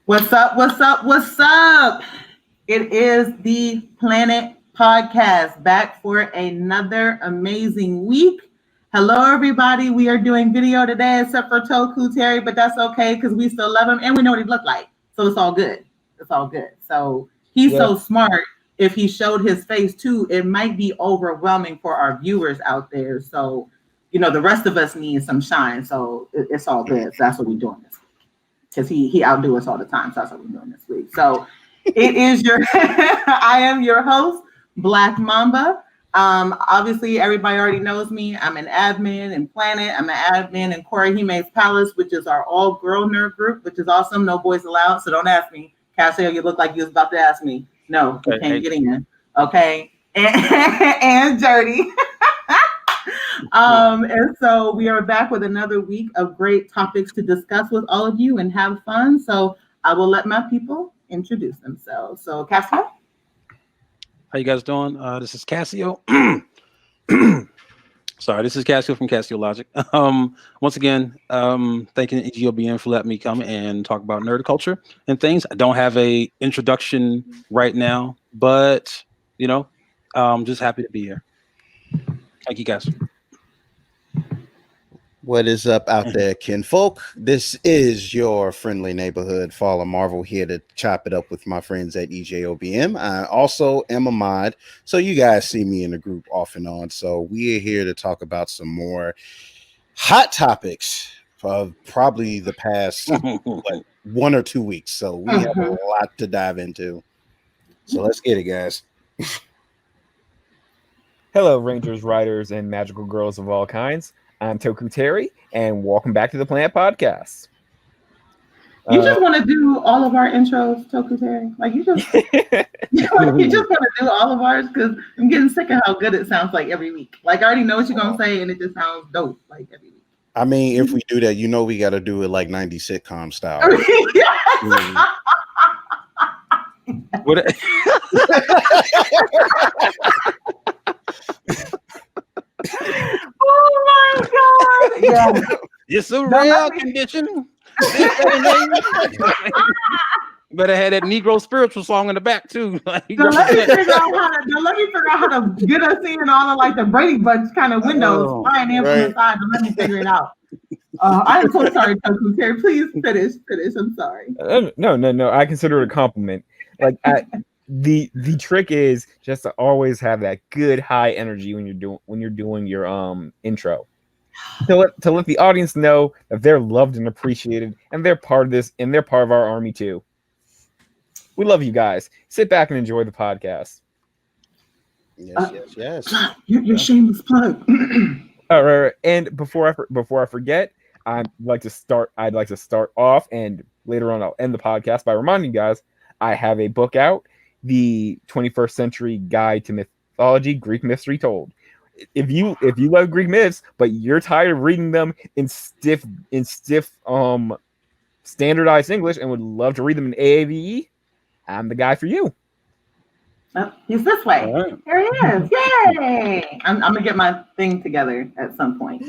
What's up? What's up? What's up? It is the Planet Podcast back for another amazing week. Hello, everybody. We are doing video today, except for Toku Terry, but that's okay because we still love him and we know what he looked like. So it's all good. It's all good. So he's so smart. If he showed his face too, it might be overwhelming for our viewers out there. So, the rest of us need some shine. So it's all good. So that's what we're doing this week because he outdo us all the time. So that's what we're doing this week. So it is I am your host, Black Mamba. Obviously, everybody already knows me. I'm an admin in Planet. I'm an admin in Korehime's Palace, which is our all-girl nerd group, which is awesome. No boys allowed. So don't ask me. Cassio, you look like you was about to ask me. No, you can't get in. Okay. And Dirty. And so we are back with another week of great topics to discuss with all of you and have fun. So I will let my people introduce themselves. So Cassio. How you guys doing? This is Cassio. Sorry, this is Cassio from Cassio Logic. Once again, thanking EGOBN for letting me come and talk about nerd culture and things. I don't have a introduction right now, but just happy to be here. Thank you, guys. What is up out there, kinfolk? This is your friendly neighborhood Fall Marvel here to chop it up with my friends at EJOBM. I also am a mod, so you guys see me in the group off and on. So we are here to talk about some more hot topics of probably the past 1 or 2 weeks. So we have a lot to dive into. So let's get it, guys. Hello, Rangers, Riders, and magical girls of all kinds. I'm Toku Terry, and welcome back to the Planet Podcast. You just want to do all of our intros, Toku Terry? Like you just want to do all of ours because I'm getting sick of how good it sounds like every week. Like I already know what you're gonna say, and it just sounds dope like every week. I mean, if we do that, we got to do it like 90s sitcom style. Oh my God! Yeah, it's a rare condition. Better have that Negro spiritual song in the back too. Let me figure out how to get us in all of like the Brady Bunch kind of windows flying in from the side. But let me figure it out. I'm so sorry, Toku Terry. Please finish. I'm sorry. No. I consider it a compliment. Like the trick is just to always have that good high energy when you're doing your intro. To let the audience know that they're loved and appreciated, and they're part of this, and they're part of our army too. We love you guys. Sit back and enjoy the podcast. Yes. Your shameless plug. All right. And before I forget, I'd like to start off, and later on I'll end the podcast by reminding you guys I have a book out, The 21st Century Guide to Mythology, Greek Myths Retold. If you love Greek myths, but you're tired of reading them in stiff standardized English and would love to read them in AAVE, I'm the guy for you. Oh, he's this way. Right. There he is. Yay! I'm gonna get my thing together at some point.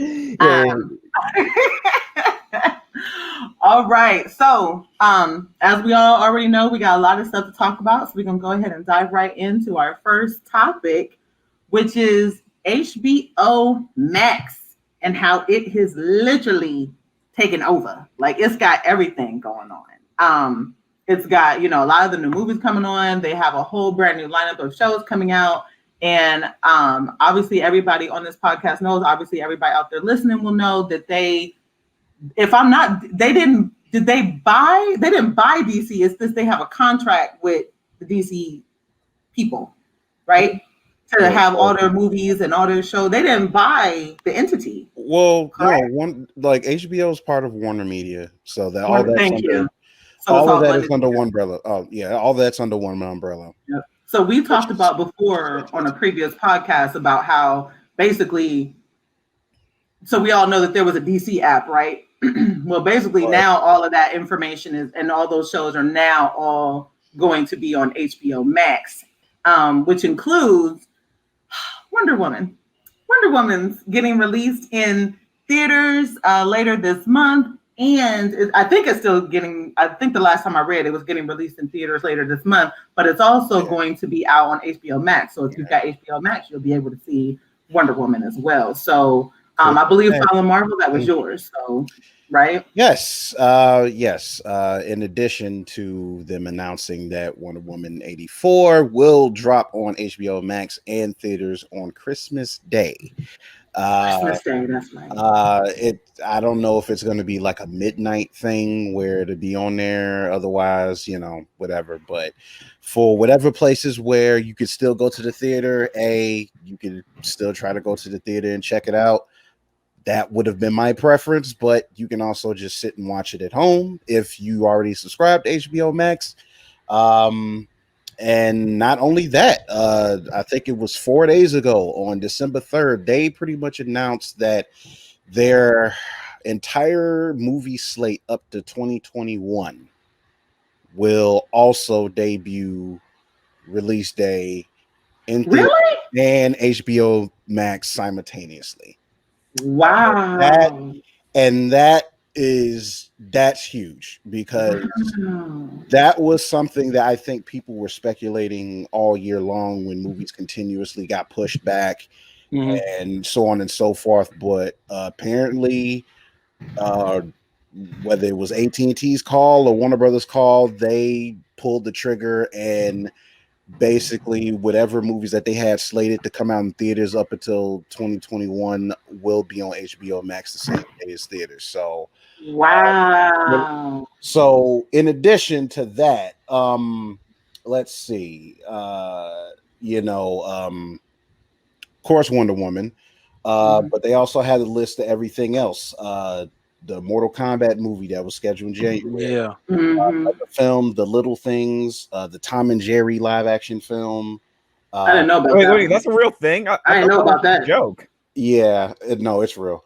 All right. So, as we all already know, we got a lot of stuff to talk about. So we're gonna go ahead and dive right into our first topic, which is HBO Max and how it has literally taken over. Like it's got everything going on. It's got, a lot of the new movies coming on. They have a whole brand new lineup of shows coming out. And obviously everybody on this podcast knows, obviously everybody out there listening will know that they didn't buy DC. It's just they have a contract with the DC people, right? To have all their movies and all their shows. They didn't buy the entity. Well, correct? No, like HBO is part of Warner Media, so that all that's thank under, you. So all of that is under one umbrella. Oh yeah, all that's under one umbrella. Yep. So we talked about before on a previous podcast about how basically, so we all know that there was a DC app, right? Well, basically now all of that information is, and all those shows are now all going to be on HBO Max, which includes Wonder Woman. Wonder Woman's getting released in theaters later this month. And I think it's still getting, I think the last time I read it was getting released in theaters later this month, but it's also going to be out on HBO Max. So if you've got HBO Max, you'll be able to see Wonder Woman as well. So I believe Follow Marvel, that was yours. So, right? Yes. Yes. In addition to them announcing that Wonder Woman 84 will drop on HBO Max and theaters on Christmas Day. Christmas Day, that's right. I don't know if it's going to be like a midnight thing where to be on there. Otherwise, whatever. But for whatever places where you could still go to the theater, you could still try to go to the theater and check it out. That would have been my preference, but you can also just sit and watch it at home if you already subscribed to HBO Max. And not only that, I think it was 4 days ago on December 3rd, they pretty much announced that their entire movie slate up to 2021 will also debut release day in theater and HBO Max simultaneously. Wow. That's huge because that was something that I think people were speculating all year long when movies continuously got pushed back and so on and so forth. But apparently, whether it was AT&T's call or Warner Brothers call, they pulled the trigger, and basically whatever movies that they had slated to come out in theaters up until 2021 will be on HBO Max the same day as theaters. So wow. So in addition to that, let's see, of course Wonder Woman, but they also had a list of everything else. The Mortal Kombat movie that was scheduled in January. Yeah. The film, The Little Things, the Tom and Jerry live action film. I didn't know about that. Wait, that's a real thing? I didn't know about that. Joke. Yeah, no, it's real.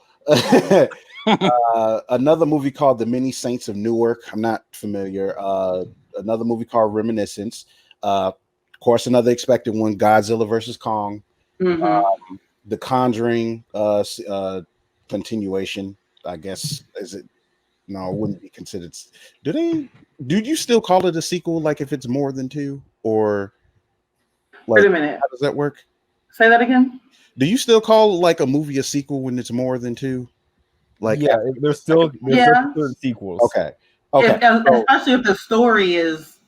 Another movie called The Many Saints of Newark. I'm not familiar. Another movie called Reminiscence. Of course, another expected one, Godzilla versus Kong. The Conjuring continuation, I guess. Is it? No, it wouldn't be considered. Do you still call it a sequel? Like if it's more than two, or like, wait a minute, how does that work? Say that again. Do you still call like a movie a sequel when it's more than two? Like, yeah, there's still sequels. Okay. Especially if the story is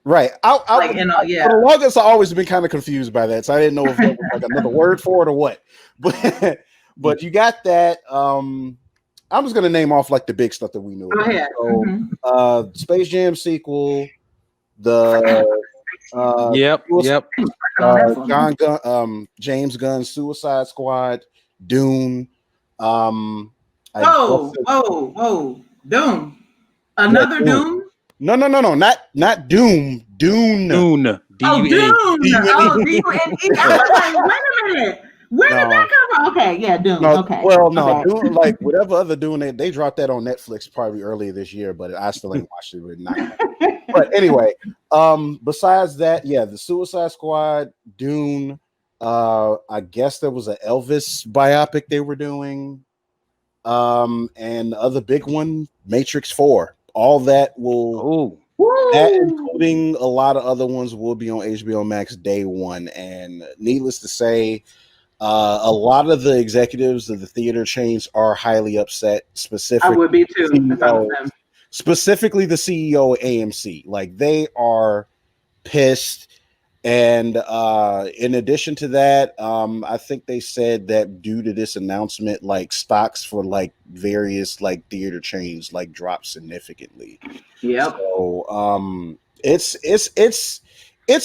right. For the longest, I always been kind of confused by that, so I didn't know if there was like another word for it or what. But you got that. I'm just gonna name off like the big stuff that we knew. Go ahead. So, Space Jam sequel, the James Gunn Suicide Squad, Dune. Whoa, Dune. Another Dune? No, not Doom. Dune. Dune. Oh, Dune. Oh, D-U-N-E. I was like, wait a minute. Where did that come from? Okay, yeah, Dune. Okay. Well, no, Dune, like whatever other Dune, they dropped that on Netflix probably earlier this year, but I still ain't watched it. But anyway, besides that, yeah, the Suicide Squad, Dune. I guess there was an Elvis biopic they were doing. And the other big one, Matrix 4. All that will, including a lot of other ones, will be on HBO Max day one. And needless to say, a lot of the executives of the theater chains are highly upset. Specifically, I would be too. Specifically, the CEO of AMC, like they are pissed. And in addition to that, I think they said that due to this announcement, like stocks for like various like theater chains like dropped significantly. Yeah. So it's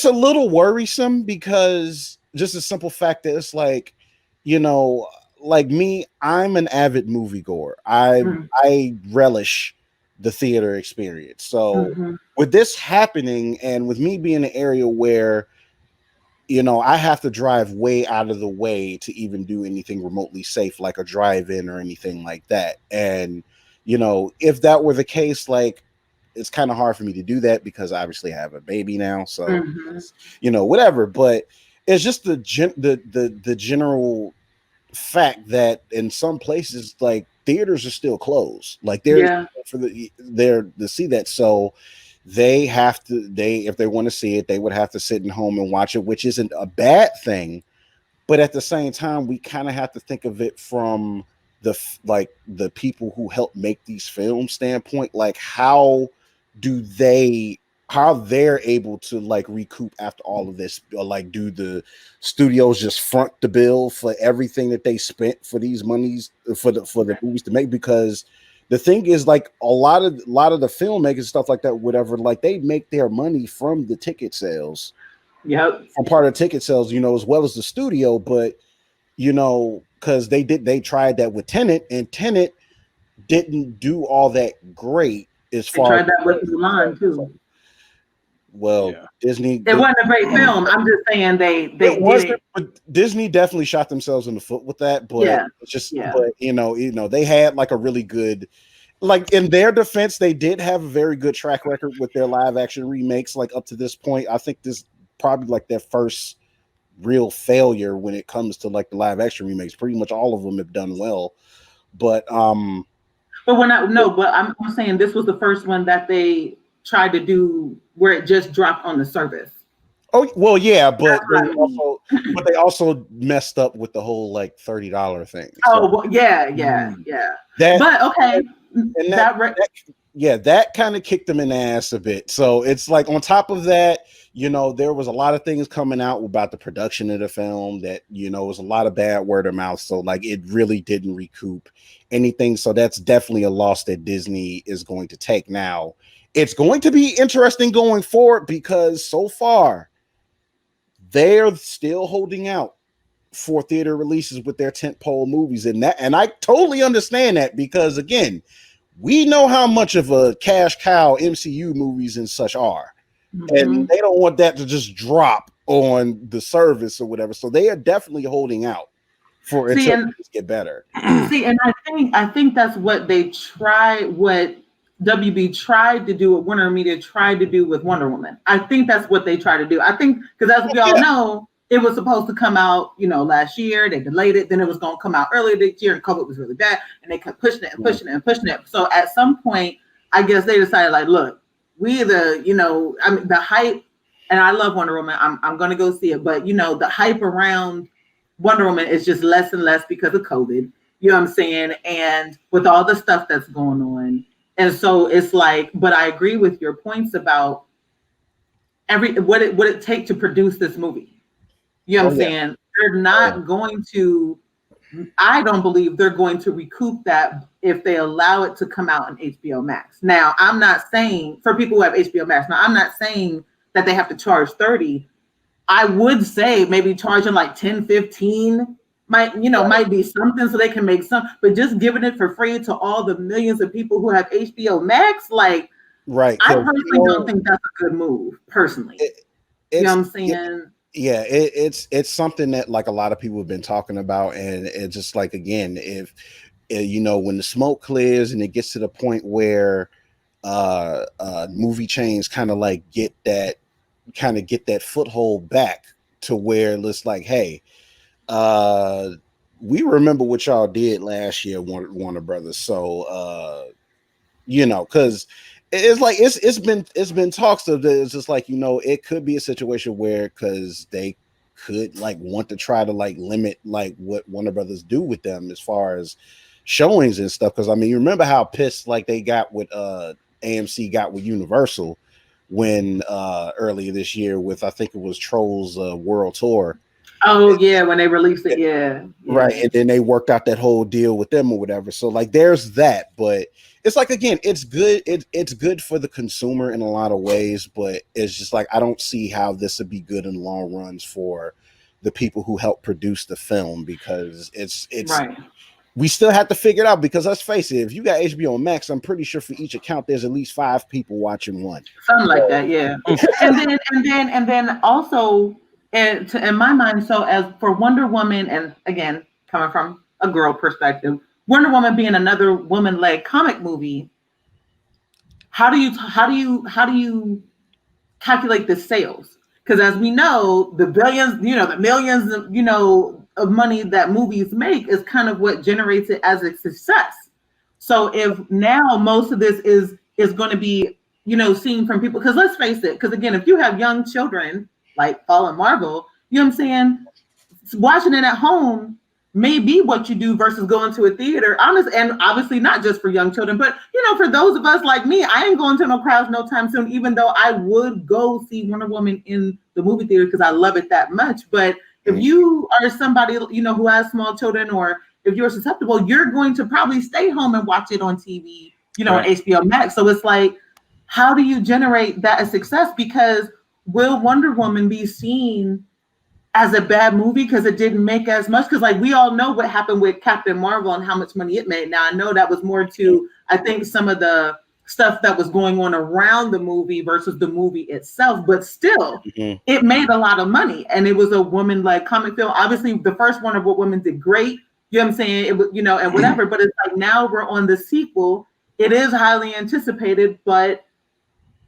a little worrisome because just the simple fact that it's like, like me, I'm an avid moviegoer. I relish the theater experience. So with this happening and with me being in an area where, I have to drive way out of the way to even do anything remotely safe, like a drive-in or anything like that. And, if that were the case, like, it's kind of hard for me to do that because obviously I have a baby now. So, whatever. But it's just the general fact that in some places, like theaters are still closed. Like Yeah. they're to see that. So they have to, if they want to see it, they would have to sit at home and watch it, which isn't a bad thing. But at the same time, we kind of have to think of it from the people who help make these films standpoint. Like do they how they're able to like recoup after all of this, or like do the studios just front the bill for everything that they spent for these monies for the movies to make? Because the thing is, like a lot of the filmmakers, stuff like that, whatever, like they make their money from the ticket sales, Yep. from part of ticket sales, as well as the studio. But because they tried that with Tenet, and Tenet didn't do all that great as They far tried that with Mulan too. well, Yeah. Disney. It wasn't a great film. I'm just saying they It did wasn't, it. but Disney definitely shot themselves in the foot with that. But Yeah. it's just, Yeah. but they had like a really good, like in their defense, they did have a very good track record with their live action remakes. Like up to this point, I think this probably like their first real failure when it comes to like the live action remakes. Pretty much all of them have done well, but we're not. No, but I'm saying this was the first one that they tried to do where it just dropped on the service. Oh well, yeah, but That's what I mean. they also messed up with the whole like $30 thing. Oh, well, yeah. That, But okay, and that kind of kicked them in the ass a bit. So it's like on top of that, there was a lot of things coming out about the production of the film that was a lot of bad word of mouth. So like it really didn't recoup anything. So that's definitely a loss that Disney is going to take. Now it's going to be interesting going forward, because so far they're still holding out for theater releases with their tentpole movies, and I totally understand that, because again, we know how much of a cash cow MCU movies and such are, and they don't want that to just drop on the service or whatever. So they are definitely holding out for it to get better. See, and I think that's what they tried. What WB tried to do, what Warner Media tried to do with Wonder Woman. I think that's what they tried to do. I think because as we all know, it was supposed to come out, last year. They delayed it. Then it was going to come out earlier this year, and COVID was really bad, and they kept pushing it and pushing it and pushing it. So at some point, I guess they decided, like, look, we either, the hype, and I love Wonder Woman. I'm going to go see it, but the hype around Wonder Woman is just less and less because of COVID. You know what I'm saying? And with all the stuff that's going on. And so it's like, but I agree with your points about what it take to produce this movie. You know what I'm saying? They're not going to, I don't believe they're going to recoup that if they allow it to come out on HBO Max. Now, I'm not saying, for people who have HBO Max, now I'm not saying that they have to charge $30. I would say maybe charging like 10, 15 might be something, so they can make some, but just giving it for free to all the millions of people who have HBO Max, like, right. I personally don't think that's a good move, personally. You know what I'm saying? Yeah, it's something that like a lot of people have been talking about, and it's just like, again, if when the smoke clears and it gets to the point where movie chains kind of get that foothold back to where it's like, hey, we remember what y'all did last year, Warner Brothers. So because it's like it's been talks of this. It's just like, it could be a situation where, because they could want to try to limit what Warner Brothers do with them as far as showings and stuff. Because I mean, you remember how pissed they got with AMC got with Universal when earlier this year with, I think it was Trolls World Tour. Oh yeah, when they released it, yeah. Right, and then they worked out that whole deal with them or whatever. So there's that, but it's like, again, it's good. It's good for the consumer in a lot of ways, but it's just like, I don't see how this would be good in the long runs for the people who help produce the film, because it's right. We still have to figure it out, because let's face it, if you got HBO Max, I'm pretty sure for each account there's at least 5 people watching one. Something like that, yeah. and then also, in my mind, so as for Wonder Woman, and again, coming from a girl perspective, Wonder Woman being another woman-led comic movie, how do you calculate the sales? Because as we know, the billions, the millions, of money that movies make is kind of what generates it as a success. So if now most of this is going to be, seen from people, because let's face it, because again, if you have young children like Paul and Marvel, you know what I'm saying, watching it at home may be what you do versus going to a theater. Honestly, and obviously not just for young children, but for those of us like me, I ain't going to no crowds no time soon, even though I would go see Wonder Woman in the movie theater because I love it that much. But if you are somebody, who has small children, or if you're susceptible, you're going to probably stay home and watch it on TV, on HBO Max. So it's like, how do you generate that as success? Because will Wonder Woman be seen as a bad movie because it didn't make as much? Because like we all know what happened with Captain Marvel and how much money it made. Now I know that was more to, I think, some of the stuff that was going on around the movie versus the movie itself, but still it made a lot of money, and it was a woman-led comic film. Obviously the first Wonder Woman did great, you know what I'm saying, it was, and whatever, but it's like now we're on the sequel. It is highly anticipated, but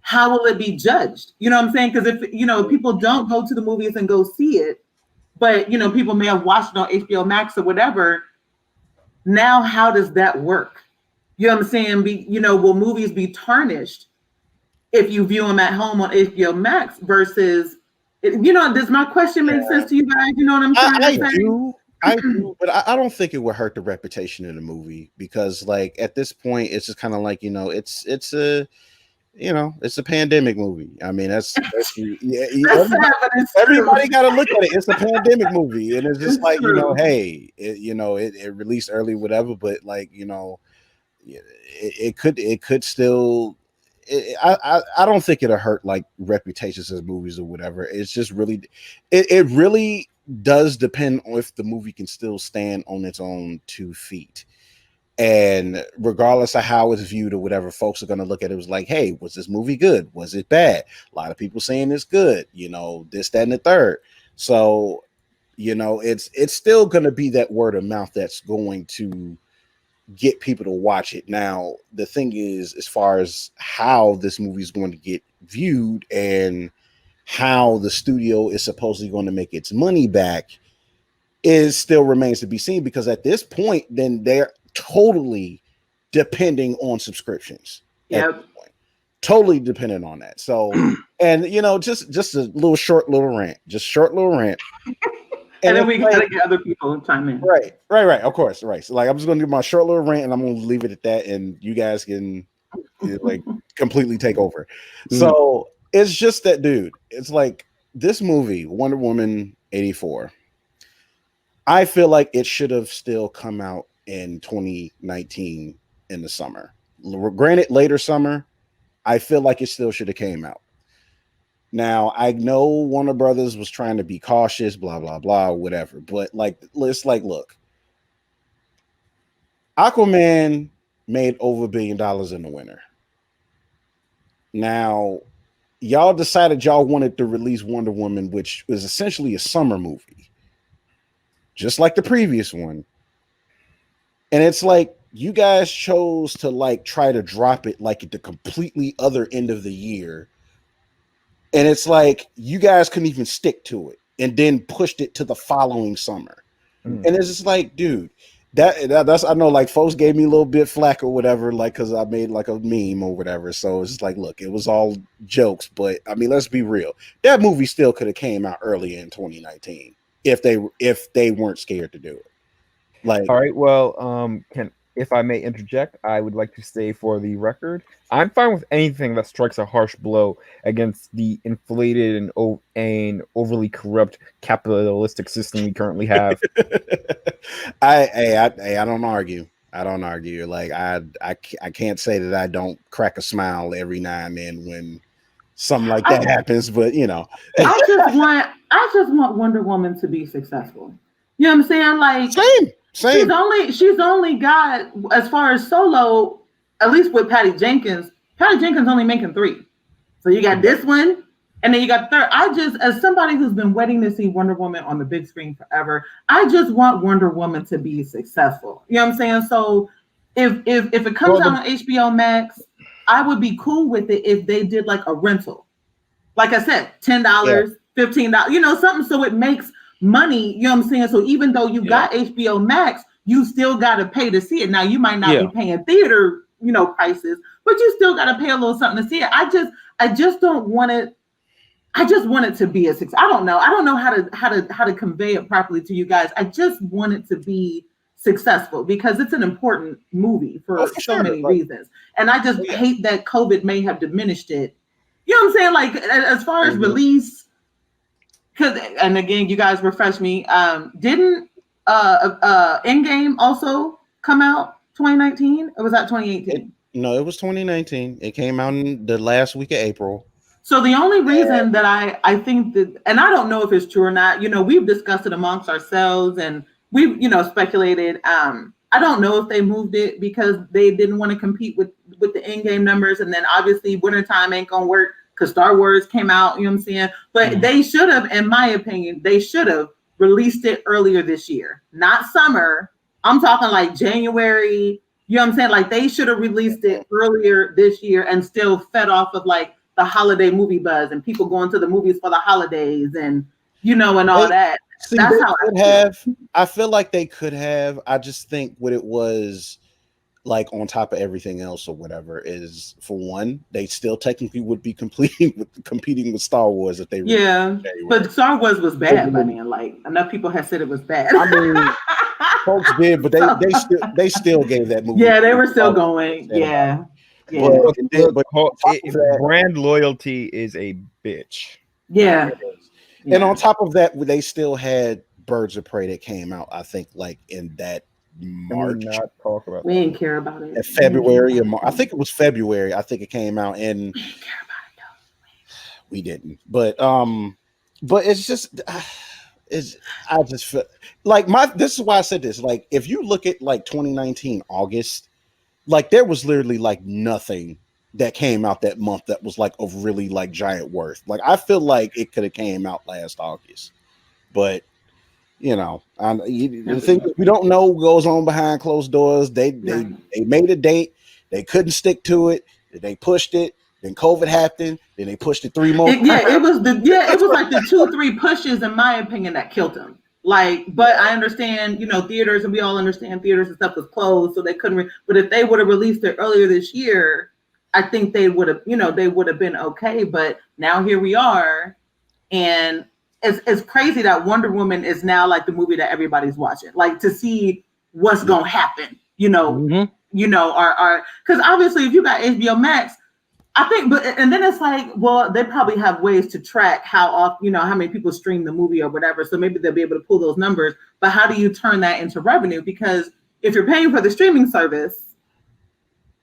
how will it be judged? You know what I'm saying? Because if people don't go to the movies and go see it, but people may have watched it on HBO Max or whatever. Now, how does that work? You know what I'm saying? Will movies be tarnished if you view them at home on HBO Max versus, does my question make sense to you guys? You know what I'm trying to say? I do, but I don't think it would hurt the reputation of the movie, because like at this point, it's just kind of like, it's a pandemic movie. I mean, everybody got to look at it. It's a pandemic movie, and it's just like, hey, it released early, whatever. But like, it could still. I don't think it'll hurt like reputations as movies or whatever. It's just really, it really does depend on if the movie can still stand on its own 2 feet. And regardless of how it's viewed or whatever, folks are going to look at it as like, hey, was this movie good? Was it bad? A lot of people saying it's good, this, that, and the third. So, it's still going to be that word of mouth that's going to get people to watch it. Now, the thing is, as far as how this movie is going to get viewed and how the studio is supposedly going to make its money back, is still remains to be seen, because at this point, then they're totally depending on subscriptions. Yep. Totally dependent on that. So, and just a short little rant. And then we gotta get other people to chime in. Right. Of course, right. So like, I'm just gonna do my short little rant, and I'm gonna leave it at that, and you guys can like completely take over. So it's just that, dude. It's like this movie, Wonder Woman 84. I feel like it should have still come out in 2019 in the summer. Granted, later summer, I feel like it still should have came out. Now, I know Warner Brothers was trying to be cautious, blah, blah, blah, whatever. But like, let's like, look, Aquaman made over $1 billion in the winter. Now, y'all decided y'all wanted to release Wonder Woman, which was essentially a summer movie, just like the previous one. And it's like, you guys chose to like try to drop it like at the completely other end of the year. And it's like, you guys couldn't even stick to it, and then pushed it to the following summer. And it's just like, dude, that's, I know like folks gave me a little bit flack or whatever, like, cause I made like a meme or whatever. So it's just like, look, it was all jokes, but I mean, let's be real. That movie still could have came out early in 2019 if they weren't scared to do it. Like, all right, well, if I may interject, I would like to say for the record, I'm fine with anything that strikes a harsh blow against the inflated and overly corrupt capitalistic system we currently have. I don't argue. Like I can't say that I don't crack a smile every now and then when something like that happens, but I just want Wonder Woman to be successful. You know what I'm saying? Like, same. She's only got, as far as solo, at least with Patty Jenkins only making 3. So you got this one, and then you got third. I just, as somebody who's been waiting to see Wonder Woman on the big screen forever, I just want Wonder Woman to be successful. You know what I'm saying? So if it comes out on HBO Max, I would be cool with it if they did like a rental. Like I said, $10, $15, something, so it makes money, you know what I'm saying? So even though you got HBO Max, you still got to pay to see it. Now you might not be paying theater, prices, but you still got to pay a little something to see it. I just don't want it. I just want it to be a success. I don't know how to convey it properly to you guys. I just want it to be successful because it's an important movie for so many reasons. And I just hate that COVID may have diminished it. You know what I'm saying? Like as far as release, and again, you guys refresh me. Didn't Endgame also come out 2019 or was that 2018? No, it was 2019. It came out in the last week of April. So the only reason that I think that, and I don't know if it's true or not, we've discussed it amongst ourselves and we've, speculated. I don't know if they moved it because they didn't want to compete with the Endgame numbers. And then obviously wintertime ain't going to work because Star Wars came out, you know what I'm saying? But they should have, in my opinion, released it earlier this year, not summer. I'm talking like January, you know what I'm saying? Like they should have released it earlier this year and still fed off of like the holiday movie buzz and people going to the movies for the holidays and, and all that. See, that's how I feel like they could have. I just think what it was like on top of everything else or whatever is, for one, they still technically would be competing with Star Wars if they but Star Wars was bad by then. Like enough people have said it was bad. I mean, folks did, but they still gave that movie. Yeah, they were still going. Yeah. But brand loyalty is a bitch. Yeah. And on top of that, they still had Birds of Prey that came out, I think, like in that March. We didn't care about it. In February or March. I think it was February. I think it came out, and we didn't care about it though. We didn't. But it's just I just feel like this is why I said this. Like, if you look at like 2019 August, like there was literally like nothing that came out that month that was like of really like giant worth. Like I feel like it could have came out last August, but the thing we don't know what goes on behind closed doors. They made a date, they couldn't stick to it, they pushed it. Then COVID happened. Then they pushed it 3 more. It was like the 2-3 pushes, in my opinion, that killed them. Like, but I understand, theaters, and we all understand theaters and stuff was closed, so they couldn't. But if they would have released it earlier this year, I think they would have, they would have been okay. But now here we are, and it's crazy that Wonder Woman is now like the movie that everybody's watching, like to see what's gonna happen. Because obviously, if you got HBO Max, I think, and then it's like, well, they probably have ways to track how often, how many people stream the movie or whatever. So maybe they'll be able to pull those numbers. But how do you turn that into revenue? Because if you're paying for the streaming service,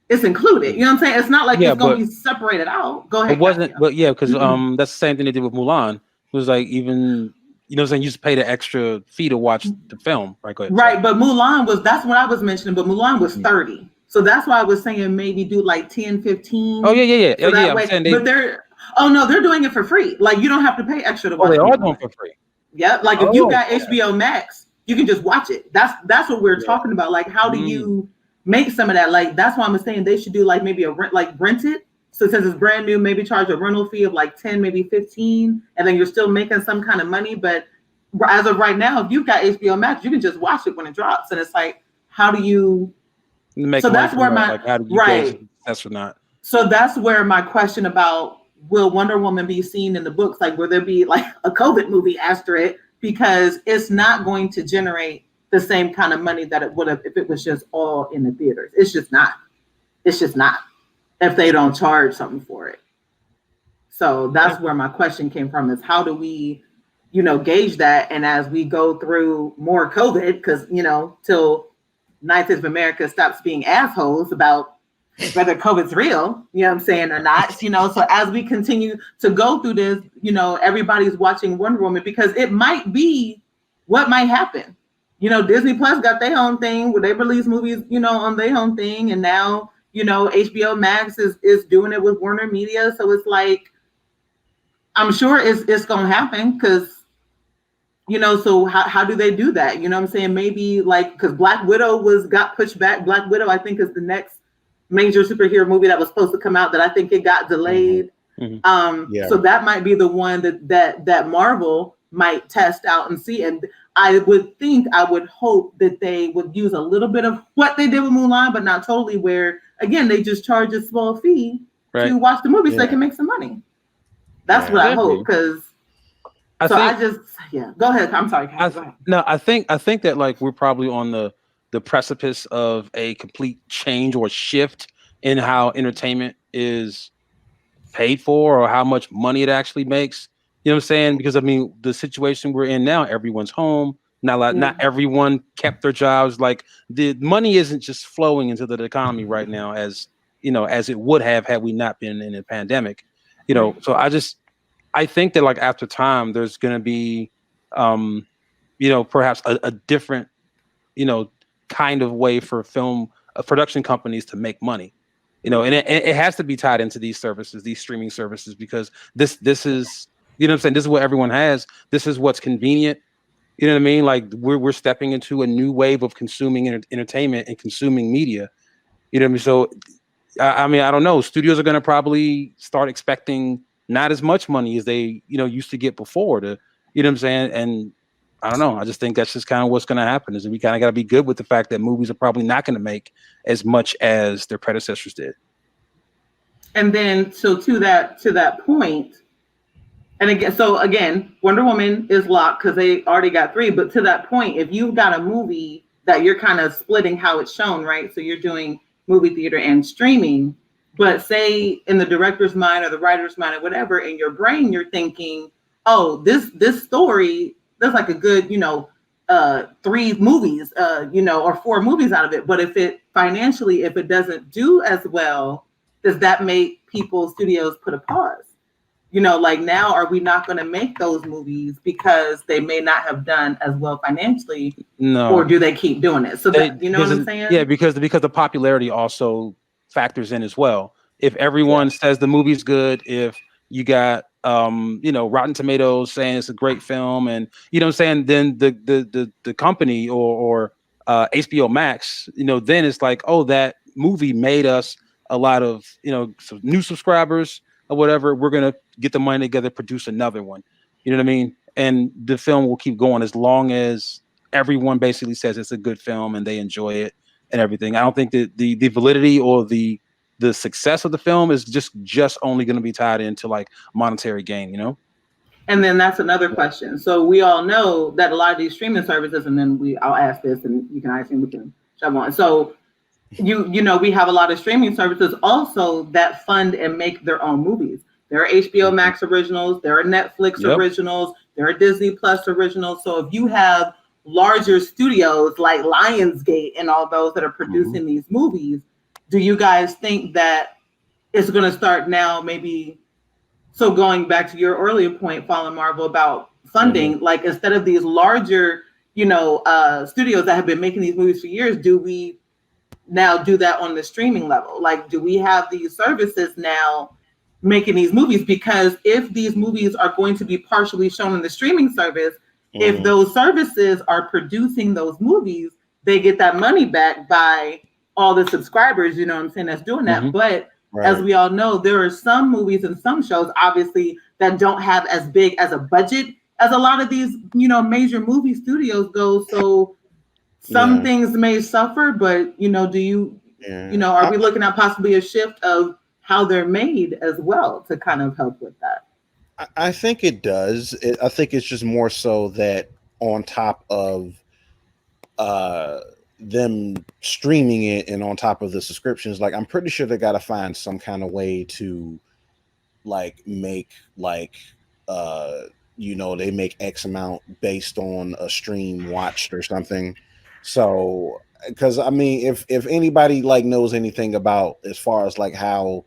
it's included. You know what I'm saying? It's not like it's going to be separated out. Go ahead. It wasn't, but because that's the same thing they did with Mulan. It was like even, you know what I'm saying? You just pay the extra fee to watch the film. Right. Go ahead. Right. But Mulan that's what I was mentioning. But Mulan was 30. So that's why I was saying maybe do like 10, 15. Oh, yeah. So but they're doing it for free. Like you don't have to pay extra to watch it. They are doing it for free. Yep. Like if you got HBO Max, you can just watch it. That's what we're talking about. Like how do you make some of that? Like that's why I'm saying they should do like maybe a rent it. So since it's brand new, maybe charge a rental fee of like 10, maybe 15, and then you're still making some kind of money. But as of right now, if you've got HBO Max, you can just watch it when it drops. And it's like, how do you so that's where how do you gauge success or not? So that's where my question about will Wonder Woman be seen in the books? Like, will there be like a COVID movie after it? Because it's not going to generate the same kind of money that it would have if it was just all in the theaters. It's just not. If they don't charge something for it. So that's where my question came from: is how do we, gauge that? And as we go through more COVID, because till United States of America stops being assholes about whether COVID's real, you know what I'm saying, or not, so as we continue to go through this, everybody's watching Wonder Woman because it might be what might happen. Disney Plus got their own thing where they release movies, on their own thing. And now, HBO Max is doing it with Warner Media. So it's like, I'm sure it's going to happen because so how do they do that? You know what I'm saying? Maybe like, because Black Widow got pushed back. Black Widow, I think, is the next major superhero movie that was supposed to come out that I think it got delayed. So that might be the one that Marvel might test out and see. And I would hope that they would use a little bit of what they did with Mulan, but not totally, where again they just charge a small fee to watch the movie so they can make some money. That's what I hope, because go ahead. I'm sorry. I think that like we're probably on the precipice of a complete change or shift in how entertainment is paid for or how much money it actually makes. You know what I'm saying? Because I mean, the situation we're in now, everyone's home. Not everyone kept their jobs. Like the money isn't just flowing into the economy right now as as it would have had we not been in a pandemic. So I think that like after time, there's going to be, perhaps a different, kind of way for film production companies to make money. And it has to be tied into these services, these streaming services, because this is, what I'm saying? This is what everyone has. This is what's convenient. You know what I mean? Like we're stepping into a new wave of consuming entertainment and consuming media. You know what I mean? So, I mean, I don't know. Studios are going to probably start expecting not as much money as they, used to get before to, you know what I'm saying? And I don't know. I just think that's just kind of what's going to happen is we kind of got to be good with the fact that movies are probably not going to make as much as their predecessors did. And then, so to that point, and again, Wonder Woman is locked because they already got 3. But to that point, if you've got a movie that you're kind of splitting how it's shown, right? So you're doing movie theater and streaming, but say in the director's mind or the writer's mind or whatever, in your brain, you're thinking, oh, this story, there's like a good, 3 movies, or 4 movies out of it. But if it financially, if it doesn't do as well, does that make studios put a pause? Like now, are we not going to make those movies because they may not have done as well financially? No. Or do they keep doing it? So that, what I'm saying? Yeah, because the popularity also factors in as well. If everyone says the movie's good, if you got Rotten Tomatoes saying it's a great film, and you know what I'm saying, then the company or HBO Max, then it's like, oh, that movie made us a lot of some new subscribers or whatever. We're gonna get the money together, produce another one. You know what I mean? And the film will keep going as long as everyone basically says it's a good film and they enjoy it and everything. I don't think that the validity or the success of the film is just only going to be tied into like monetary gain, And then that's another question. So we all know that a lot of these streaming services, and then I'll ask this, and you can ask me, we can jump on. So we have a lot of streaming services also that fund and make their own movies. There are HBO Max originals, there are Netflix originals, there are Disney Plus originals. So if you have larger studios like Lionsgate and all those that are producing these movies, do you guys think that it's going to start now maybe? So going back to your earlier point, Fallen Marvel, about funding, like instead of these larger, studios that have been making these movies for years, do we now do that on the streaming level? Like, do we have these services now making these movies? Because if these movies are going to be partially shown in the streaming service, if those services are producing those movies, they get that money back by all the subscribers, you know what I'm saying, that's doing that. But as we all know, there are some movies and some shows, obviously, that don't have as big as a budget as a lot of these, major movie studios go. So some things may suffer, but, do you, are we looking at possibly a shift of how they're made as well to kind of help with that? I think it does. I think it's just more so that on top of them streaming it and on top of the subscriptions, like I'm pretty sure they got to find some kind of way to like make like they make X amount based on a stream watched or something. So because I mean if anybody like knows anything about as far as like how,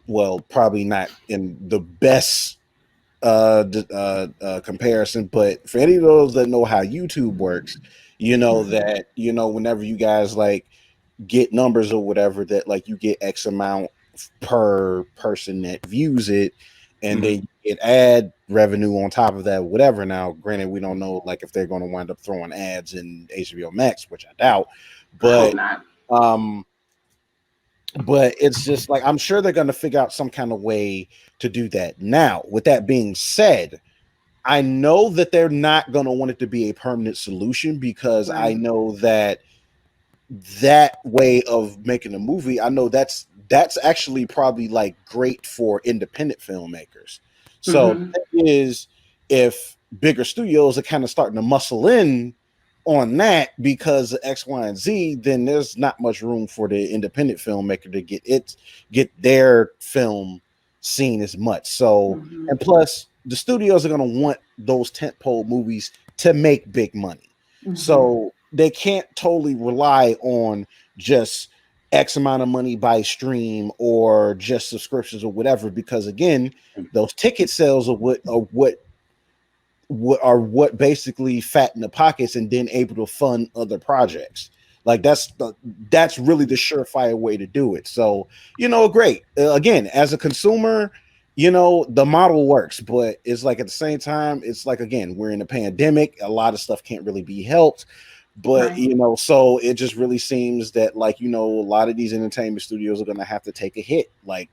well, probably not in the best comparison, but for any of those that know how YouTube works, that whenever you guys like get numbers or whatever, that like you get X amount per person that views it, and then you get ad revenue on top of that, whatever. Now granted, we don't know like if they're going to wind up throwing ads in HBO Max, which I doubt, but but it's just like I'm sure they're going to figure out some kind of way to do that. Now, with that being said, I know that they're not going to want it to be a permanent solution because I know that way of making a movie, I know that's actually probably like great for independent filmmakers. So the thing is, if bigger studios are kind of starting to muscle in on that because of X, Y, and Z, then there's not much room for the independent filmmaker to get their film seen as much. So, and plus the studios are going to want those tentpole movies to make big money. So they can't totally rely on just X amount of money by stream or just subscriptions or whatever, because again, those ticket sales are what basically fatten the pockets and then able to fund other projects. Like that's really the surefire way to do it. So, great. Again, as a consumer, the model works, but it's like at the same time, it's like, again, we're in a pandemic. A lot of stuff can't really be helped. But, so it just really seems that, like, a lot of these entertainment studios are going to have to take a hit, like,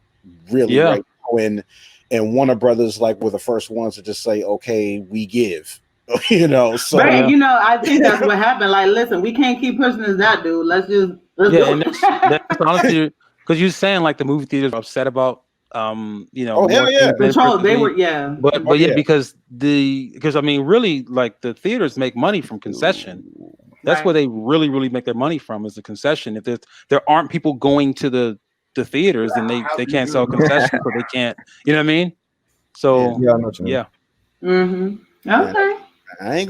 really right now. And Warner Brothers, like, were the first ones to just say, okay, we give, So, right, I think that's what happened. Like, listen, we can't keep pushing this out, dude. Let's do and that's honestly, because you're saying, like, the movie theaters are upset about, hell yeah. Control, they were, But because I mean, really, like, the theaters make money from concession. That's where they really, really make their money from, is the concession. If there aren't people going to the theaters, then they can't sell concessions, so they can't. You know what I mean? So Yeah. Okay. I ain't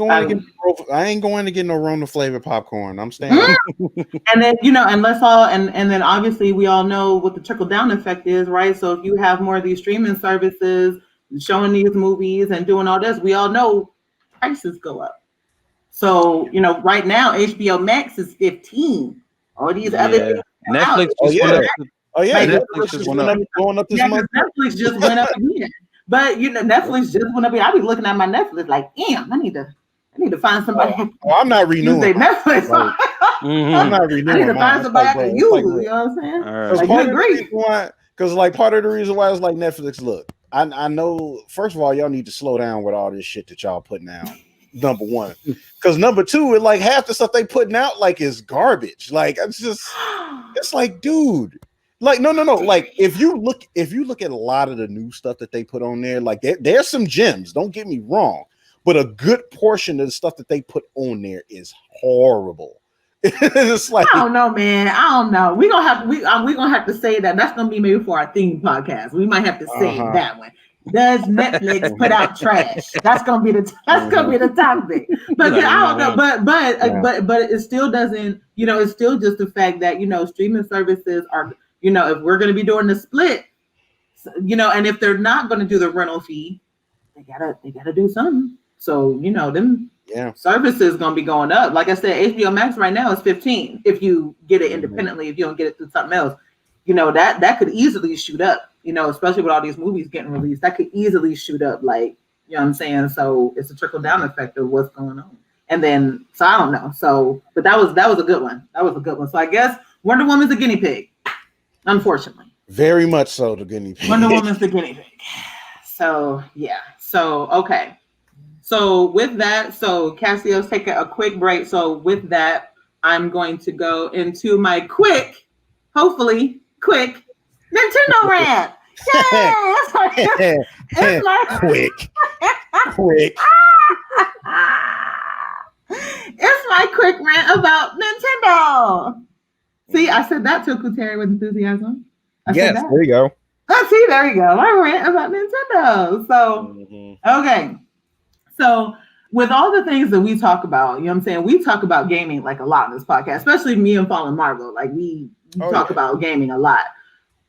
going to get no Rona flavored popcorn. I'm staying. And then and let's all and then obviously we all know what the trickle down effect is, right? So if you have more of these streaming services showing these movies and doing all this, we all know prices go up. So right now HBO Max is $15. All these other Netflix just went up. Netflix just went up, going up this month. Netflix just went up again. But Netflix just went up. I be looking at my Netflix like, damn, I need to find somebody. I'm not renewing Netflix. I'm not renewing. I need to find somebody I can use. You know what I'm saying? Because part of the reason why it's like Netflix. Look, I know. First of all, y'all need to slow down with all this shit that y'all putting out. Number one, because number two, it like half the stuff they putting out like is garbage. Like it's like, dude. Like no. Like if you look at a lot of the new stuff that they put on there, like there's some gems. Don't get me wrong, but a good portion of the stuff that they put on there is horrible. It's like, I don't know, man. I don't know. We gonna have to say that. That's gonna be maybe for our theme podcast. We might have to say that one. Does Netflix put out trash? That's gonna be the topic. But I don't know. But it still doesn't. It's still just the fact that streaming services are. If we're going to be doing the split, and if they're not going to do the rental fee, they gotta do something. So them services going to be going up. Like I said, HBO Max right now is $15 if you get it independently. If you don't get it through something else, that could easily shoot up. Especially with all these movies getting released, that could easily shoot up. Like what I'm saying. So it's a trickle down effect of what's going on. And then so I don't know. So but that was a good one. That was a good one. So I guess Wonder Woman's a guinea pig. Unfortunately. Very much so, the guinea pig. Wonder Woman's the guinea pig. So, yeah. So, okay. So, with that, Cassio's taking a quick break. So, with that, I'm going to go into my hopefully quick, Nintendo rant. Yeah! It's my quick. It's my quick rant about Nintendo. See, I said that to Kuteri with enthusiasm. Yes, there you go. See, there you go. My rant about Nintendo. So, okay. So, with all the things that we talk about, what I'm saying? We talk about gaming like a lot in this podcast, especially me and Fallen Marvel. Like, we talk about gaming a lot.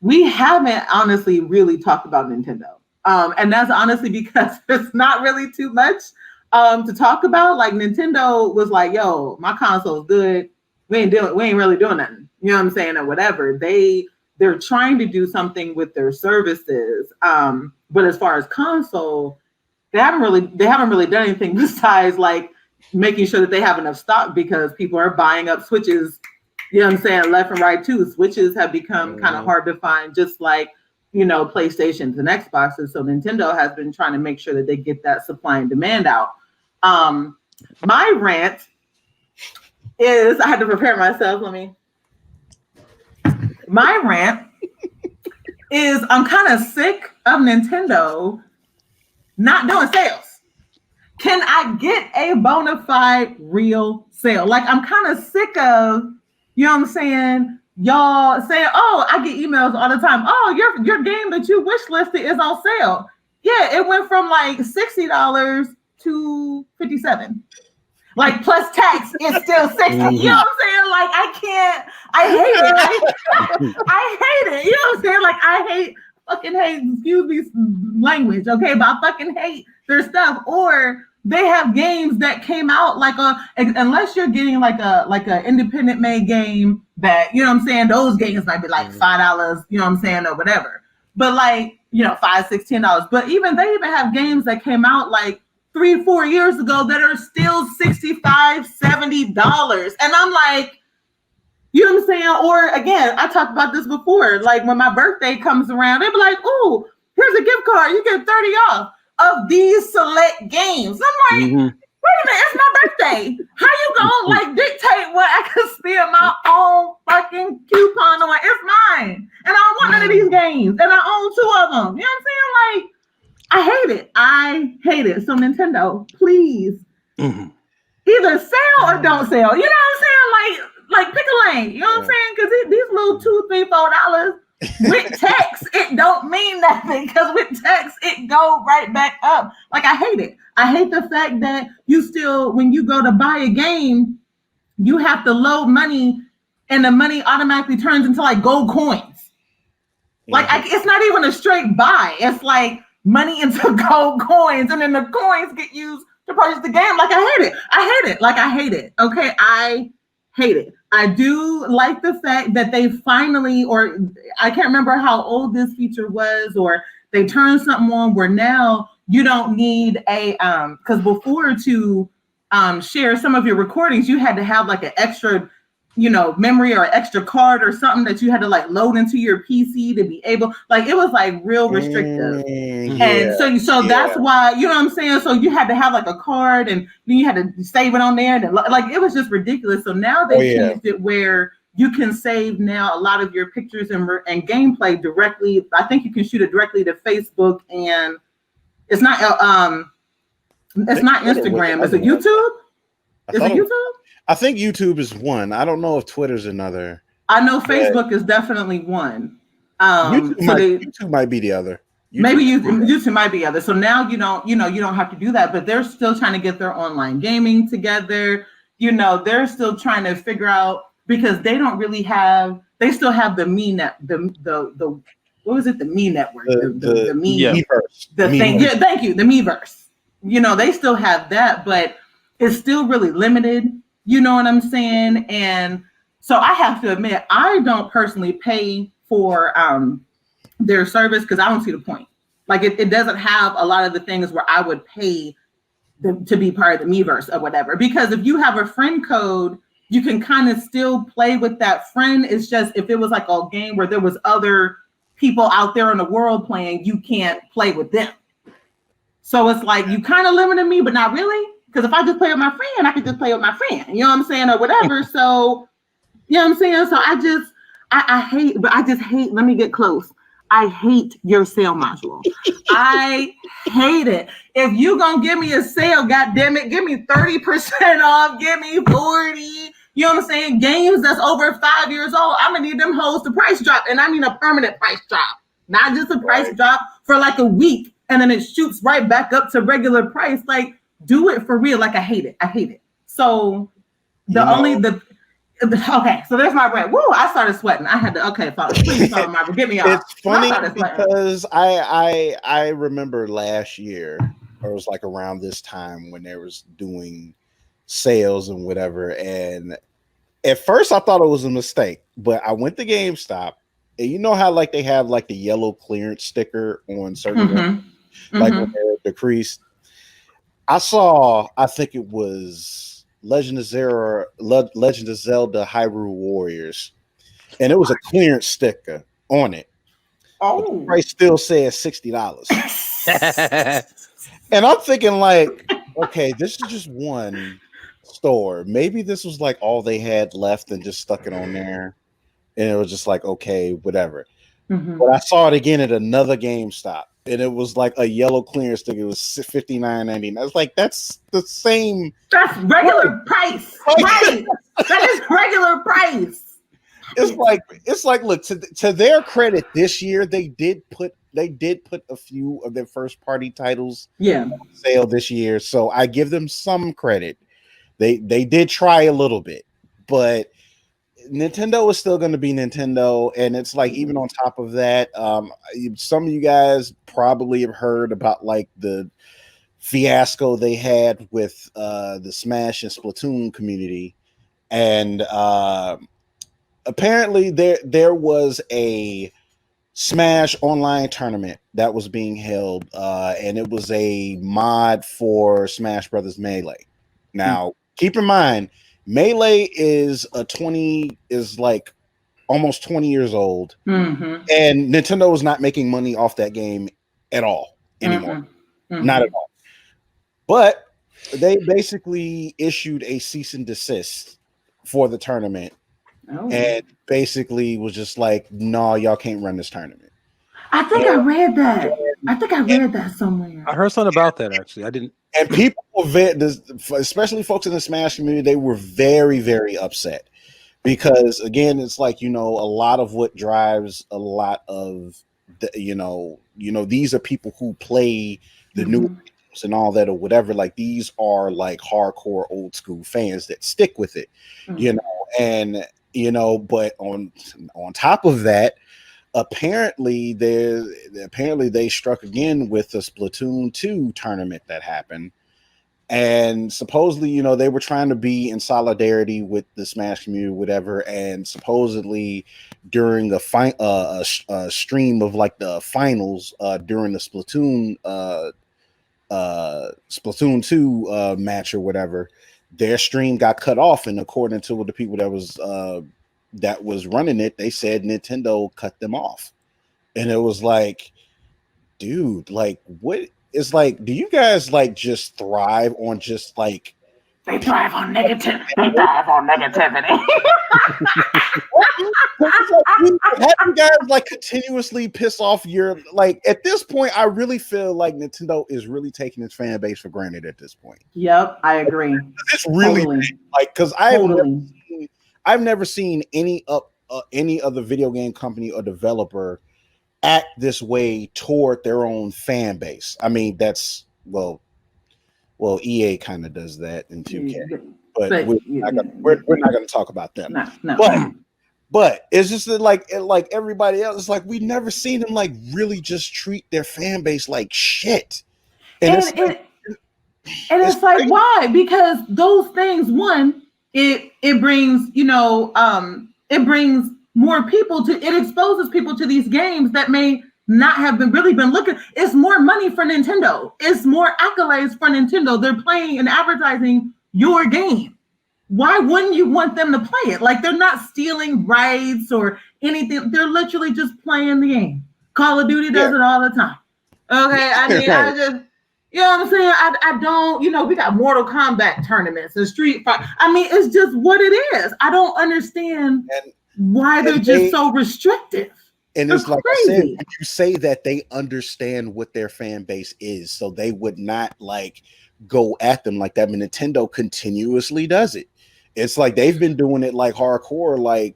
We haven't honestly really talked about Nintendo. And that's honestly because there's not really too much to talk about. Like, Nintendo was like, yo, my console's good. We ain't really doing nothing. You know what I'm saying? Or whatever. They're trying to do something with their services. But as far as console, they haven't really done anything besides like making sure that they have enough stock because people are buying up Switches, you know what I'm saying, left and right too. Switches have become kind of hard to find, just like PlayStations and Xboxes. So Nintendo has been trying to make sure that they get that supply and demand out. My rant is, I had to prepare myself. My rant is, I'm kind of sick of Nintendo not doing sales. Can I get a bona fide real sale? Like, I'm kind of sick of, you know what I'm saying? Y'all saying, oh, I get emails all the time. Oh, your game that you wish listed is on sale. Yeah, it went from like $60 to $57. Like, plus tax, it's still 60. You know what I'm saying? Like, I hate it. I hate it. You know what I'm saying? Like, I fucking hate, excuse me, language, okay? But I fucking hate their stuff. Or they have games that came out like unless you're getting like a independent made game that, you know what I'm saying, those games might be like $5, you know what I'm saying, or whatever. But like, $5, $6, $10. But they even have games that came out like 3-4 years ago that are still $65, $70. And I'm like, you know what I'm saying? Or again, I talked about this before. Like when my birthday comes around, they be like, "Oh, here's a gift card. You get 30 off of these select games." I'm like, wait a minute, it's my birthday. How you gonna like dictate what I can spend my own fucking coupon on? It's mine. And I don't want none of these games. And I own 2 of them. You know what I'm saying? Like, I hate it. So Nintendo, please, either sell or don't sell. You know what I'm saying? Like pick a lane. You know what I'm saying? Because these little $2, $3, $4 with text, it don't mean nothing. Because with text, it go right back up. Like, I hate it. I hate the fact that you still, when you go to buy a game, you have to load money, and the money automatically turns into like gold coins. Like, it's not even a straight buy. It's like money into gold coins, and then the coins get used to purchase the game. Like, I hate it. Like, I hate it. Okay, I hate it. I do like the fact that they finally, or I can't remember how old this feature was, or they turned something on where now you don't need a, because before to share some of your recordings, you had to have like an extra, memory or extra card or something that you had to like load into your PC to be able, like, it was like real restrictive. And so that's why, you know what I'm saying? So you had to have like a card, and then you had to save it on there, and like, it was just ridiculous. So now they changed it where you can save now a lot of your pictures and gameplay directly. I think you can shoot it directly to Facebook, and it's not Instagram. Is it YouTube? Is it YouTube? I think YouTube is one. I don't know if Twitter's another. I know Facebook is definitely one. YouTube might be the other. YouTube might be the other. So now you don't have to do that, but they're still trying to get their online gaming together. They're still trying to figure out, because they don't really have. They still have the the what was it? The Me Network. The Meverse. The thing. Yeah, thank you. The Meverse. They still have that, but it's still really limited. You know what I'm saying? And so I have to admit, I don't personally pay for their service because I don't see the point. Like, it doesn't have a lot of the things where I would pay to be part of the Meverse or whatever. Because if you have a friend code, you can kind of still play with that friend. It's just, if it was like a game where there was other people out there in the world playing, you can't play with them. So it's like, you kind of limited me, but not really. Because if I just play with my friend, I could just play with my friend. You know what I'm saying? Or whatever. So, you know what I'm saying? So I hate, let me get close. I hate your sale module. I hate it. If you gonna give me a sale, goddamn it, give me 30% off, give me 40. You know what I'm saying? Games that's over 5 years old, I'm gonna need them hoes to price drop. And I mean a permanent price drop. Not just a price drop for like a week, and then it shoots right back up to regular price. Like, do it for real. Like, I hate it. So okay, so there's my rant. Woo, I started sweating. I had to, please, Marvel, get me off. It's funny because I remember last year, or it was like around this time when they was doing sales and whatever. And at first I thought it was a mistake, but I went to GameStop, and you know how like they have like the yellow clearance sticker on certain like when they're decreased. I saw, I think it was Legend of Zelda Hyrule Warriors, and it was a clearance sticker on it. But the price still says $60. And I'm thinking like, okay, this is just one store. Maybe this was like all they had left and just stuck it on there. And it was just like, okay, whatever. But I saw it again at another GameStop. And it was like a yellow clearance stick. It was $59.99. I was like, that's the same. That's regular price. Right. That is regular price. It's like look, to their credit, this year they did put a few of their first party titles on sale this year. So I give them some credit. They did try a little bit, but Nintendo is still going to be Nintendo. And it's like, even on top of that, some of you guys probably have heard about like the fiasco they had with the Smash and Splatoon community. And apparently there was a Smash online tournament that was being held, and it was a mod for Smash Brothers Melee. Now, keep in mind, Melee is like almost 20 years old, and Nintendo is not making money off that game at all anymore. Not at all. But they basically issued a cease and desist for the tournament, and basically was just like, no, y'all can't run this tournament. I think I read that. I think I read that somewhere. I heard something about that, actually. I didn't. And people were especially folks in the Smash community, they were very, very upset because, again, it's like, a lot of what drives a lot of the, these are people who play the new games and all that or whatever. Like, these are like hardcore old school fans that stick with it, and but on top of that, apparently they struck again with the Splatoon 2 tournament that happened, and supposedly they were trying to be in solidarity with the Smash community, whatever, and supposedly during the stream of like the finals during the Splatoon 2 match or whatever, their stream got cut off, and according to the people that was running it, they said Nintendo cut them off. And it was like, dude, like, what is like, do you guys like just thrive on just like they thrive on negativity? They thrive on negativity. Have you guys like continuously piss off your, like, at this point, I really feel like Nintendo is really taking its fan base for granted at this point. Yep, I agree. It's really like, because I've never seen any other video game company or developer act this way toward their own fan base. I mean, that's well, EA kind of does that in 2K, but we're not going to talk about them. No. But it's just that, like everybody else, it's like we've never seen them like really just treat their fan base like shit. And it's like, why? Because those things, one, it brings, it brings more people it exposes people to these games that may not have been looking. It's more money for Nintendo. It's more accolades for Nintendo. They're playing and advertising your game. Why wouldn't you want them to play it? Like, they're not stealing rights or anything. They're literally just playing the game. Call of Duty does it all the time. Okay, I mean, I just, you know what I'm saying? I don't, we got Mortal Kombat tournaments and Street Fighter. I mean, it's just what it is. I don't understand why they're just so restrictive. And it's like I said, when you say that they understand what their fan base is, so they would not like go at them like that. I mean, Nintendo continuously does it. It's like they've been doing it like hardcore, like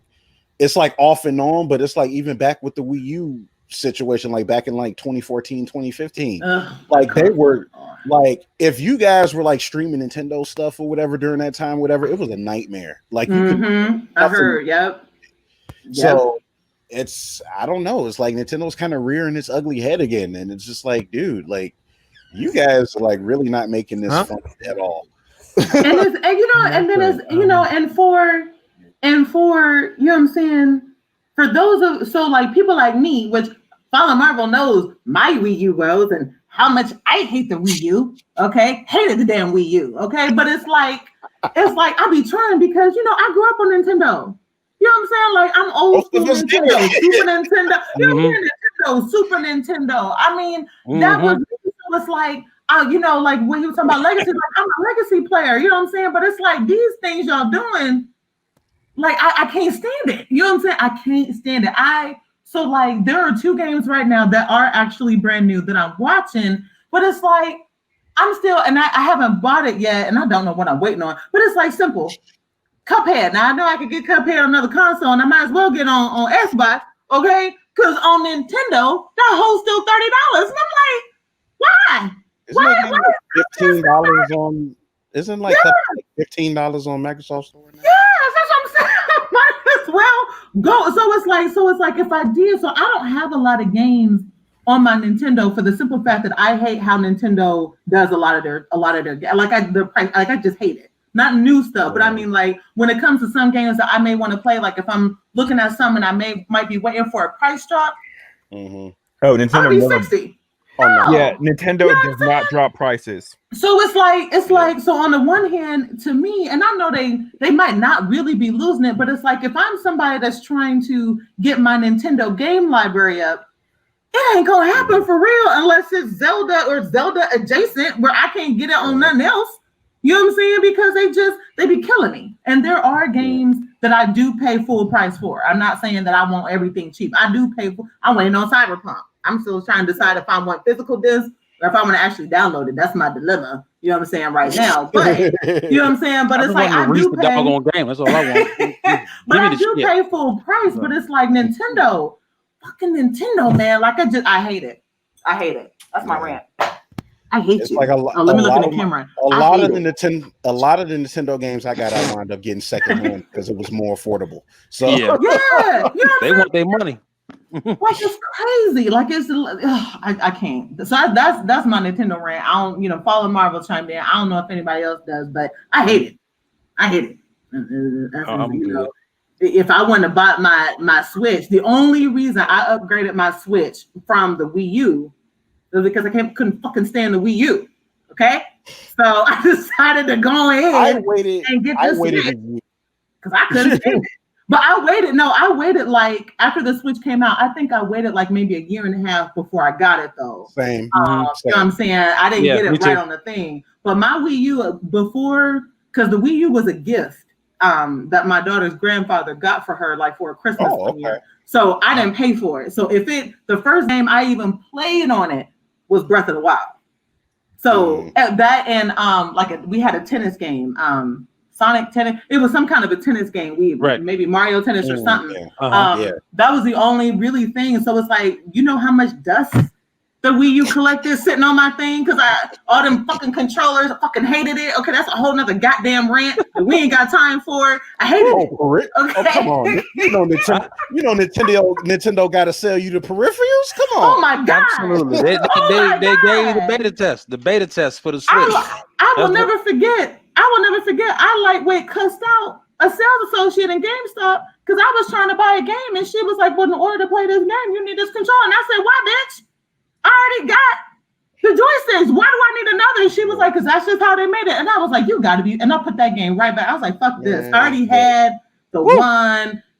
it's like off and on, but it's like even back with the Wii U situation, like back in like 2014, 2015, like they were like, if you guys were like streaming Nintendo stuff or whatever during that time, whatever, it was a nightmare. Like you could, I heard, yep. So it's, I don't know, it's like Nintendo's kind of rearing its ugly head again, and it's just like, dude, like you guys are like really not making this fun at all. And for you know what I'm saying, for those of like people like me, which Follow Marvel knows my Wii U woes and how much I hate the Wii U. Okay, hated the damn Wii U. Okay, but it's like I be trying because I grew up on Nintendo. You know what I'm saying? Like, I'm old school Nintendo, Super Nintendo. You know what I'm saying? Nintendo, Super Nintendo. I mean, that was so it's like, you know, like when he was talking about legacy, like I'm a legacy player, you know what I'm saying? But it's like these things y'all doing, like I can't stand it. You know what I'm saying? I can't stand it. So like there are 2 games right now that are actually brand new that I'm watching, but it's like I'm still, and I haven't bought it yet, and I don't know what I'm waiting on, but it's like simple. Cuphead. Now I know I could get Cuphead on another console, and I might as well get on Xbox, okay? Because on Nintendo, that whole's still $30. And I'm like, why? Isn't $15 on? Isn't like $15 on Microsoft Store now? Yes, that's what I'm saying. Might as well go. So it's like if I did, so I don't have a lot of games on my Nintendo for the simple fact that I hate how Nintendo does a lot of their I just hate it. Not new stuff, but I mean, like when it comes to some games that I may want to play, like if I'm looking at some and I might be waiting for a price drop. Oh, Nintendo. I'll be 60. Oh, no. Yeah, Nintendo does not drop prices. So it's like so on the one hand, to me, and I know they might not really be losing it, but it's like if I'm somebody that's trying to get my Nintendo game library up, it ain't gonna happen for real unless it's Zelda or Zelda adjacent where I can't get it on nothing else. You know what I'm saying? Because they be killing me. And there are games that I do pay full price for. I'm not saying that I want everything cheap. I do pay I'm waiting on Cyberpunk. I'm still trying to decide if I want physical disc or if I want to actually download it. That's my dilemma. You know what I'm saying right now. But you know what I'm saying? But it's like I do pay. Game. That's all I want. But I do pay full price. But it's like Nintendo, fucking Nintendo, man. Like I hate it. I hate it. That's my rant. I hate it's you. Like let me look at the camera. A lot of the Nintendo games I got, I wound up getting secondhand because it was more affordable. So yeah, you know they want their money. Like it's crazy. Like it's I can't. So that's my Nintendo rant. I don't, you know, follow Marvel chimed in. I don't know if anybody else does, but I hate it. I hate it. You know, if I want to buy my Switch, the only reason I upgraded my Switch from the Wii U is because I couldn't fucking stand the Wii U. Okay, so I decided to go ahead and get this because I couldn't stand it. But I waited like after the Switch came out. I think I waited like maybe a year and a half before I got it though. Same. You know what I'm saying? I didn't get it right on the thing. But my Wii U before, because the Wii U was a gift that my daughter's grandfather got for her like for a Christmas year. So I didn't pay for it. So the first game I even played on it was Breath of the Wild. So that and we had a tennis game. Sonic Tennis. It was some kind of a tennis game. Maybe Mario Tennis or something. That was the only really thing. So it's like, you know how much dust the Wii U collected sitting on my thing? Because all them fucking controllers, I fucking hated it. Okay, that's a whole nother goddamn rant that we ain't got time for. I hated it. Okay? Oh, come on. You know Nintendo got to sell you the peripherals? Come on. Oh my God. Absolutely. They gave you the beta test for the Switch. I will never forget. I lightweight cussed out a sales associate in GameStop because I was trying to buy a game and she was like, well, in order to play this game, you need this controller. And I said, why, bitch? I already got the joysticks. Why do I need another? And she was like, because that's just how they made it. And I was like, you got to be. And I put that game right back. I was like, fuck this. I already had the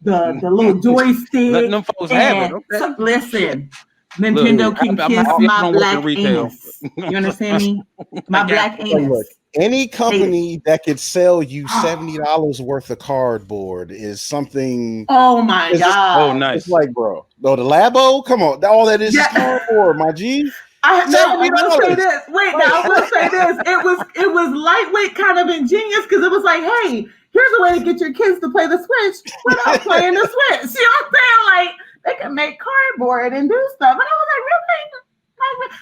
the little joystick. Letting them folks have it. Okay. So, listen. Nintendo can kiss my black anus. You understand me? My black anus. Look, any company that could sell you $70 worth of cardboard is something. Oh my God! Oh, nice. It's like, bro, the Labo. Come on, all that is cardboard, my G. I will say this. Wait, now I will say this. It was lightweight, kind of ingenious because it was like, hey, here's a way to get your kids to play the Switch without playing the Switch. You know what I'm saying? Like they can make cardboard and do stuff, and I was like, really?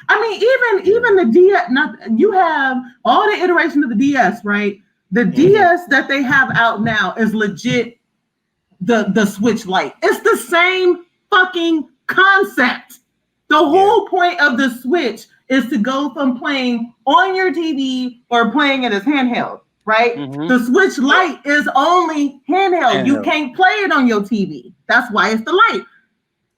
I mean, even the DS. You have all the iteration of the DS, right? The DS that they have out now is legit the Switch Lite. It's the same fucking concept. The whole point of the Switch is to go from playing on your TV or playing it as handheld, right? The Switch Lite is only handheld. You can't play it on your TV. That's why it's the Lite.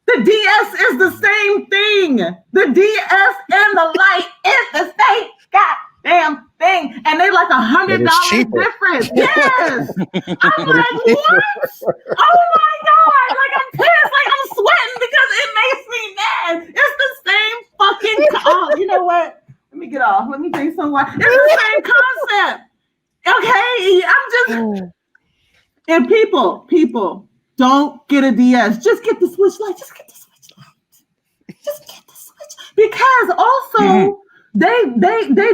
The DS is the same thing. The DS and the Lite is the same goddamn thing. And they like $100 difference. Yes. I'm like, what? Oh my God. Like I'm pissed. Like I'm sweating because it makes me mad. It's the same fucking. Oh, you know what? Let me get off. Let me drink some water. It's the same concept. Okay, I'm just. And people, don't get a DS. Just get the Switch Lite. Just get the Switch Lite. Just get the Switch. Because also they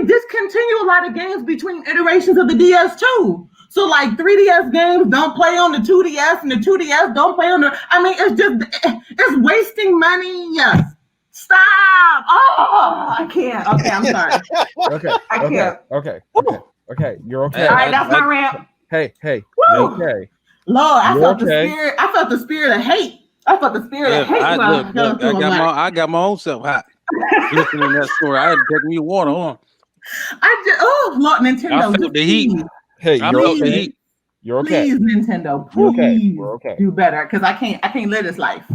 discontinue a lot of games between iterations of the DS too. So like 3DS games don't play on the 2DS and the 2DS don't play on the. I mean, it's wasting money. Yes. Stop. Oh, I can't. Okay, I'm sorry. Okay. I can't. Okay. You're okay. All right, that's my rant. Hey. Woo! Okay. Lord, I You're felt the okay. spirit. I felt the spirit of hate. I felt the spirit of hate. I got my own self hot. Listening to that story, I had to take me water on. Lord, Nintendo. I felt the heat. Hey, I you're felt the okay. heat. You're okay. Please, Nintendo. We're okay. Please We're okay. do better because I can't live this life.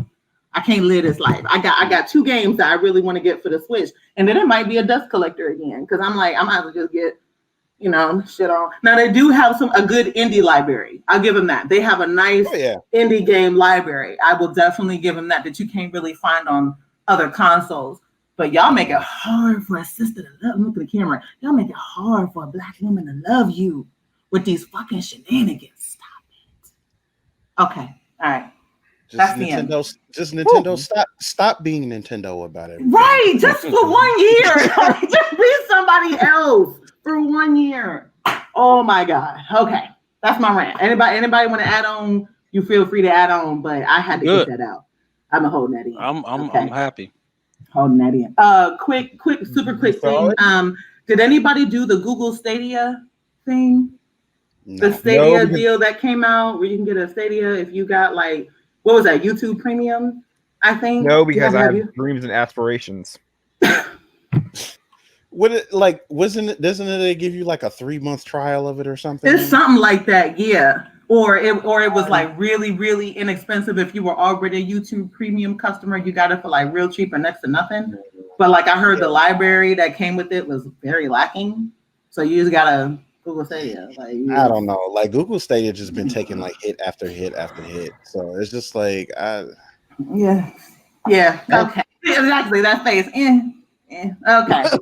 I can't live this life. I got 2 games that I really want to get for the Switch, and then it might be a dust collector again because I'm like I might as well just get shit on. Now they do have a good indie library. I'll give them that. They have a nice indie game library. I will definitely give them that you can't really find on other consoles. But y'all make it hard for a sister to love. Look at the camera. Y'all make it hard for a Black woman to love you with these fucking shenanigans. Stop it. Okay. All right. That's Nintendo. Just Nintendo. Stop being Nintendo about it. Right. Just for 1 year. Just be somebody else for 1 year. Oh my God. Okay. That's my rant. Anybody want to add on? You feel free to add on, but I had to get that out. I'm holding that in. I'm happy. Holding that in. Super quick thing. Did anybody do the Google Stadia thing? No. The Stadia deal that came out where you can get a Stadia if you got what was that? YouTube Premium, I think. No, because I have dreams and aspirations. Doesn't it they give you like a 3-month trial of it or something? It's something like that, yeah. Or it was really, really inexpensive. If you were already a YouTube Premium customer, you got it for real cheap and next to nothing. But I heard the library that came with it was very lacking. So you just gotta Google Stadia. I don't know. Google Stadia just been taking hit after hit after hit. So it's just Yeah. Okay. Exactly. That face. Okay. All right.